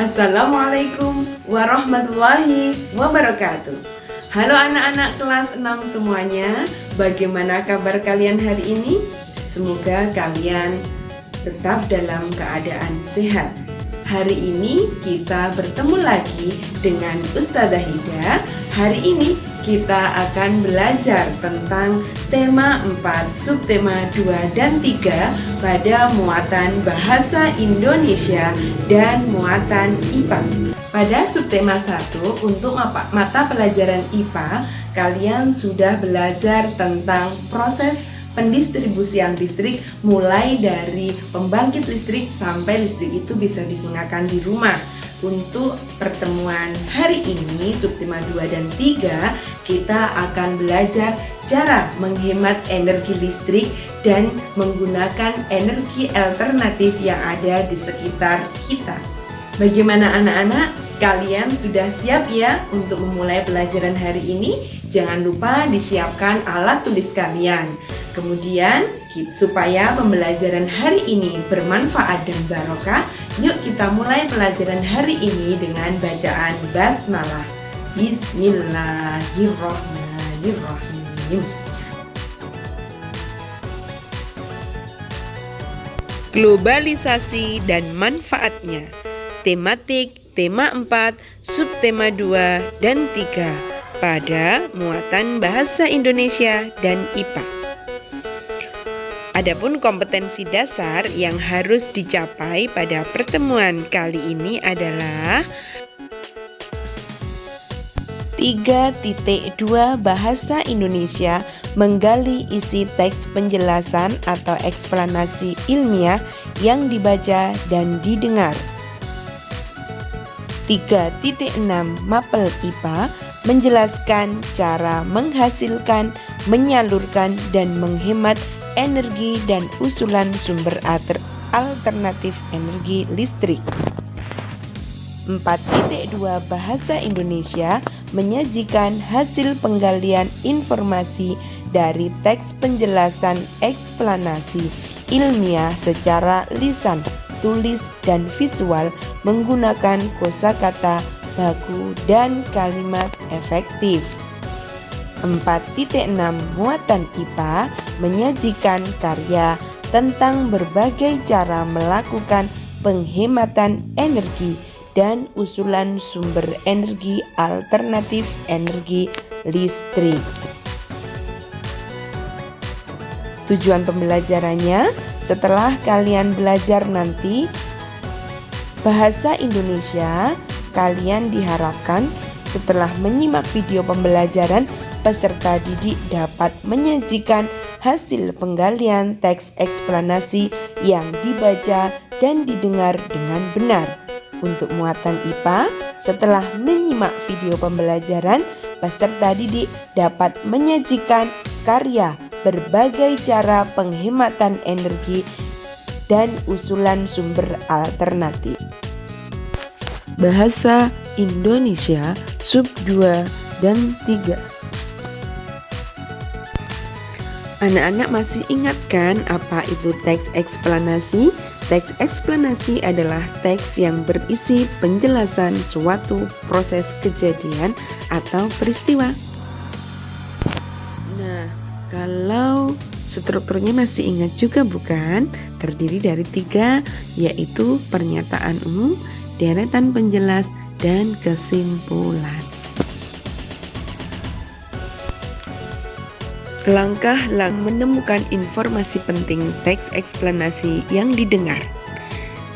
Assalamualaikum warahmatullahi wabarakatuh. Halo anak-anak kelas 6 semuanya. Bagaimana kabar kalian hari ini? Semoga kalian tetap dalam keadaan sehat. Hari ini kita bertemu lagi dengan Ustazah Hida. Hari ini kita akan belajar tentang tema 4, subtema 2 dan 3 pada muatan bahasa Indonesia dan muatan IPA. Pada subtema 1 untuk mata pelajaran IPA, kalian sudah belajar tentang proses pendistribusian listrik, mulai dari pembangkit listrik sampai listrik itu bisa digunakan di rumah. Untuk pertemuan hari ini, subtema 2 dan 3, kita akan belajar cara menghemat energi listrik dan menggunakan energi alternatif yang ada di sekitar kita. Bagaimana anak-anak? Kalian sudah siap ya untuk memulai pelajaran hari ini? Jangan lupa disiapkan alat tulis kalian. Kemudian, supaya pembelajaran hari ini bermanfaat dan barokah, yuk kita mulai pelajaran hari ini dengan bacaan basmalah. Bismillahirrahmanirrahim. Globalisasi dan manfaatnya. Tematik tema 4, subtema 2 dan 3 pada muatan bahasa Indonesia dan IPA. Adapun kompetensi dasar yang harus dicapai pada pertemuan kali ini adalah 3.2 bahasa Indonesia menggali isi teks penjelasan atau eksplanasi ilmiah yang dibaca dan didengar. 3.6 mapel IPA menjelaskan cara menghasilkan, menyalurkan, dan menghemat energi dan usulan sumber alternatif energi listrik. 4.2 bahasa Indonesia menyajikan hasil penggalian informasi dari teks penjelasan eksplanasi ilmiah secara lisan, tulis, dan visual menggunakan kosakata, baku, dan kalimat efektif. 4.6 muatan IPA menyajikan karya tentang berbagai cara melakukan penghematan energi dan usulan sumber energi alternatif energi listrik. Tujuan pembelajarannya, setelah kalian belajar nanti bahasa Indonesia, kalian diharapkan setelah menyimak video pembelajaran, peserta didik dapat menyajikan hasil penggalian teks eksplanasi yang dibaca dan didengar dengan benar. Untuk muatan IPA, setelah menyimak video pembelajaran, peserta didik dapat menyajikan karya berbagai cara penghematan energi dan usulan sumber alternatif. Bahasa Indonesia sub 2 dan 3. Anak-anak masih ingat kan apa itu teks eksplanasi? Teks eksplanasi adalah teks yang berisi penjelasan suatu proses kejadian atau peristiwa. Nah, kalau strukturnya masih ingat juga bukan? Terdiri dari 3, yaitu pernyataan umum, deretan penjelas, dan kesimpulan. Langkah menemukan informasi penting teks eksplanasi yang didengar.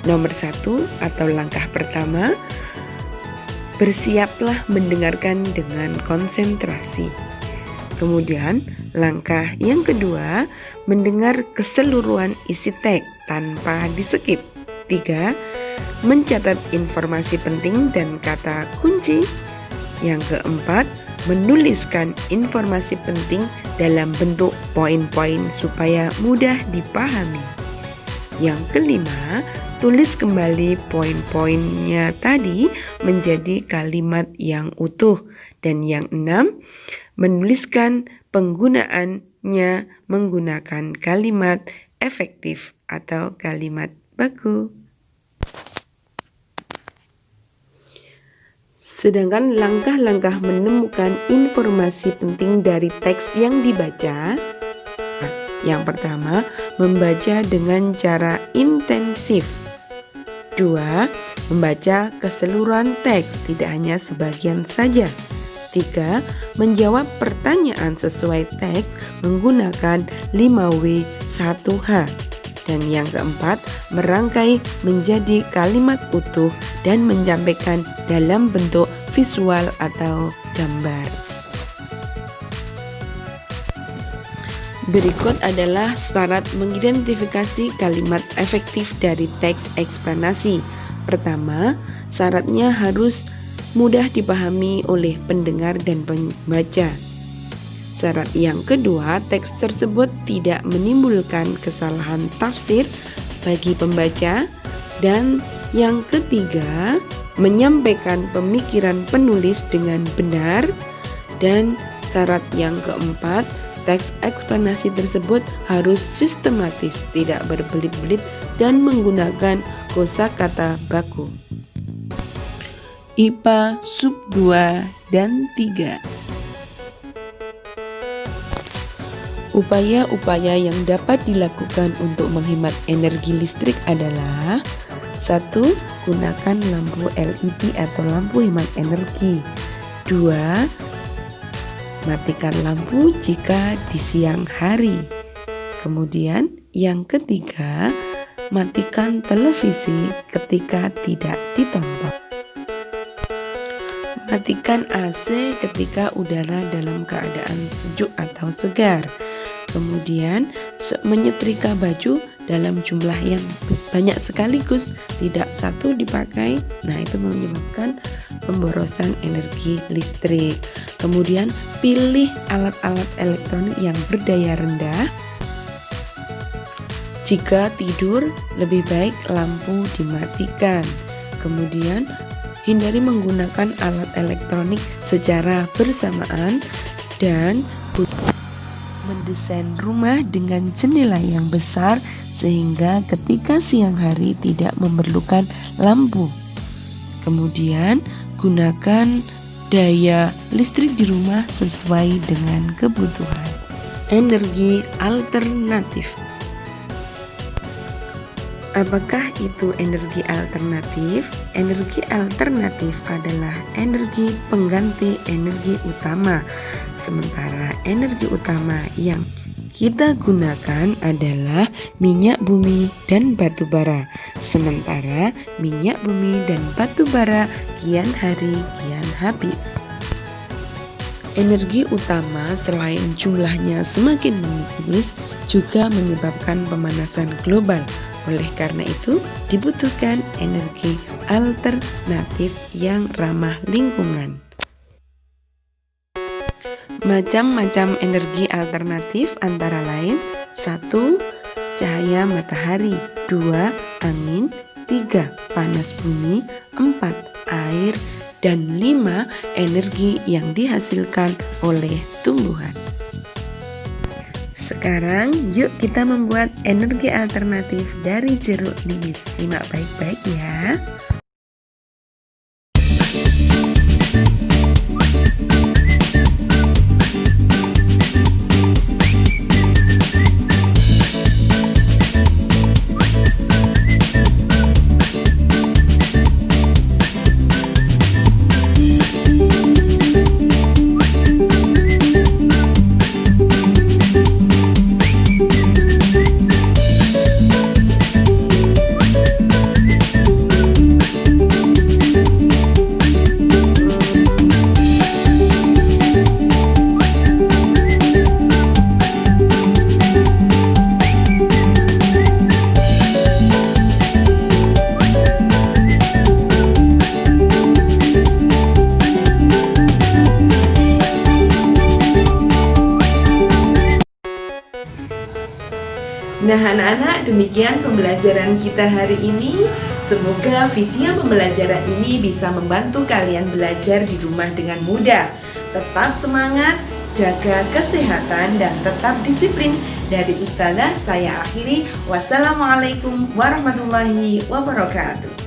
Nomor 1 atau langkah pertama, bersiaplah mendengarkan dengan konsentrasi. Kemudian, langkah yang kedua, mendengar keseluruhan isi teks tanpa di-skip. 3, mencatat informasi penting dan kata kunci. Yang keempat, menuliskan informasi penting dalam bentuk poin-poin supaya mudah dipahami. Yang kelima, tulis kembali poin-poinnya tadi menjadi kalimat yang utuh. Dan yang 6, menuliskan penggunaannya menggunakan kalimat efektif atau kalimat baku. Sedangkan langkah-langkah menemukan informasi penting dari teks yang dibaca. Yang pertama, membaca dengan cara intensif. 2. Membaca keseluruhan teks, tidak hanya sebagian saja. 3. Menjawab pertanyaan sesuai teks menggunakan 5W1H. Dan yang keempat, merangkai menjadi kalimat utuh dan menyampaikan dalam bentuk visual atau gambar. Berikut adalah syarat mengidentifikasi kalimat efektif dari teks eksplanasi. Pertama, syaratnya harus mudah dipahami oleh pendengar dan pembaca. Syarat yang kedua, teks tersebut tidak menimbulkan kesalahan tafsir bagi pembaca. Dan yang ketiga, menyampaikan pemikiran penulis dengan benar. Dan syarat yang keempat, teks eksplanasi tersebut harus sistematis, tidak berbelit-belit dan menggunakan kosakata baku. IPA sub 2 dan 3. Upaya-upaya yang dapat dilakukan untuk menghemat energi listrik adalah: 1. Gunakan lampu LED atau lampu hemat energi. 2. Matikan lampu jika di siang hari. Kemudian yang ketiga, matikan televisi ketika tidak ditonton. Matikan AC ketika udara dalam keadaan sejuk atau segar. Kemudian menyetrika baju dalam jumlah yang banyak sekaligus, tidak satu dipakai. Nah, itu menyebabkan pemborosan energi listrik. Kemudian pilih alat-alat elektronik yang berdaya rendah. Jika tidur, lebih baik lampu dimatikan. Kemudian hindari menggunakan alat elektronik secara bersamaan dan mendesain rumah dengan jendela yang besar sehingga ketika siang hari tidak memerlukan lampu. Kemudian gunakan daya listrik di rumah sesuai dengan kebutuhan. Energi alternatif. Apakah itu energi alternatif? Energi alternatif adalah energi pengganti energi utama. Sementara energi utama yang kita gunakan adalah minyak bumi dan batu bara. Sementara minyak bumi dan batu bara kian hari kian habis. Energi utama selain jumlahnya semakin menipis juga menyebabkan pemanasan global. Oleh karena itu, dibutuhkan energi alternatif yang ramah lingkungan. Macam-macam energi alternatif antara lain: 1. Cahaya matahari. 2. Angin. 3. Panas bumi. 4. Air. Dan 5. Energi yang dihasilkan oleh tumbuhan. Sekarang yuk kita membuat energi alternatif dari jeruk nipis. Simak baik-baik ya. Nah anak-anak, demikian pembelajaran kita hari ini. Semoga video pembelajaran ini bisa membantu kalian belajar di rumah dengan mudah. Tetap semangat, jaga kesehatan, dan tetap disiplin. Dari Ustazah saya akhiri. Wassalamualaikum warahmatullahi wabarakatuh.